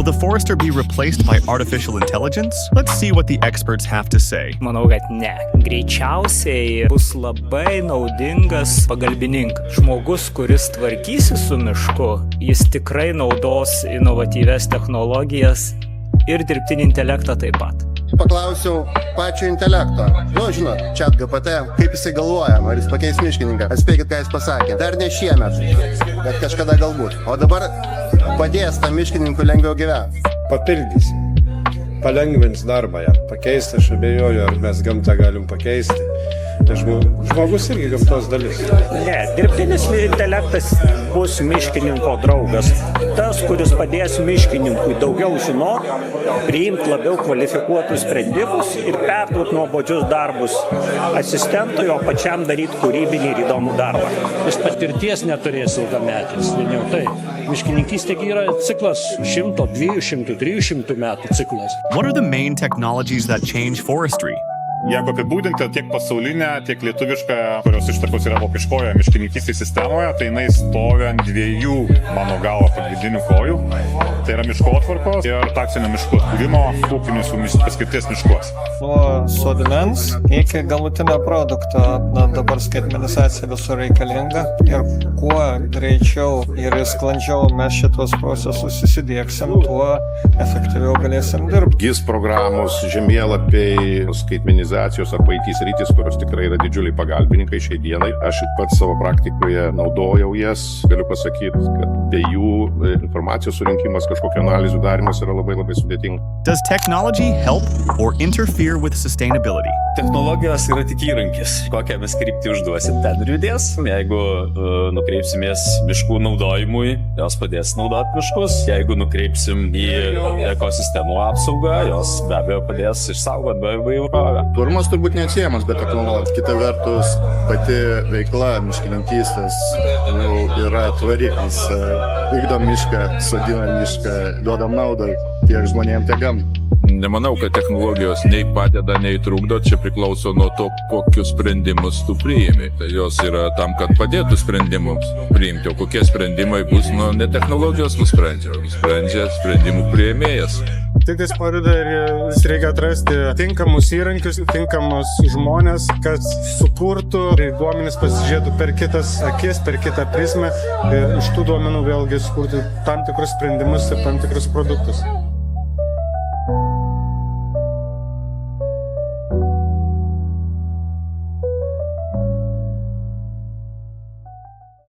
Will the forester be replaced by artificial intelligence? Let's see what the experts have to say. Manau, kad ne. Greičiausiai bus labai naudingas pagalbininkas. Žmogus, kuris tvarkysi su mišku, jis tikrai naudos inovatyvias technologijas ir dirbtinį intelektą taip pat. Paklausiau pačio intelekto. Žinot, ChatGPT, kaip jisai galvoja, ar jis pakeis miškininką. Atspėkit, ką jis pasakė. Dar ne šiemet, bet kažkada galbūt. O dabar padės tam miškininkui lengviau gyventi. Papildys, palengvins darbą ją. Pakeisti, aš abejoju, ar mes gamtą galim pakeisti. Žmogus irgi gamtos dalis. Ne, dirbtinis intelektas bus miškininko draugas. Tas, kuris padės miškininkui daugiau žinoti, priimti labiau kvalifikuotus sprendimus ir perduoti nuobodžius darbus asistentui, o pačiam daryti kūrybinį ir įdomų darbą. Jis patirties neturės ilgametis, vien jau tai. Miškininkystė yra ciklas 100, 200, 300 metų ciklas. What are the main technologies that change forestry? Jeigu apibūdinti tiek pasaulinę, tiek lietuvišką, kurios ištakos yra vokiškoje miškininkystės sistemoje, tai jinai stovi ant dviejų, mano galva, pagrindinių kojų. Tai yra miškotvarkos ir taksinio miškų atkūrimo ūkinius paskirties miškuos. Nuo sodmens iki galutinio produkto, dabar skaitmenizacija visur reikalinga ir kuo greičiau ir sklandžiau mes šitos procesus įsidiegsim, tuo efektyviau galėsim dirbti. GIS programos, žemėlapiai, skaitmenizacijos arba IT sritis, kurios tikrai yra didžiuliai pagalbininkai šiai dienai. Aš pats savo praktikoje naudojau jas. Galiu pasakyti, kad be jų informacijos surinkimas, kažkokio analizų darimas yra labai sudėtinga. Does technology help or interfere with sustainability? Technologijos yra tik įrankis. Kokią mes kryptį užduosim, ten ir judės. Jeigu nukreipsimės miškų naudojimui, jos padės naudoti miškus. Jeigu nukreipsim į ekosistemų apsaugą, jos be abejo padės išsaugoti bioįvairovę. Tvarumas turbūt neatsiejamas be technologijos. Kita vertus, pati veikla miškininkystės yra tvari. Mes vykdom mišką, sodinam mišką, duodam naudą tiek žmonėms, tiek gamtai. Nemanau, kad technologijos nei padeda, nei trukdo, čia priklauso nuo to, kokius sprendimus tu priimi. Tai jos yra tam, kad padėtų sprendimams priimti, o kokie sprendimai bus, ne technologijos nusprendžia, nusprendžia sprendimų priėmėjas. Tik tais parodo ir reikia atrasti tinkamus įrankius, tinkamus žmonės, kad sukurtų duomenis, pasižiūrėtų per kitas akis, per kitą prizmę ir iš tų duomenų vėlgi sukurtų tam tikrus sprendimus ir tam tikrus produktus.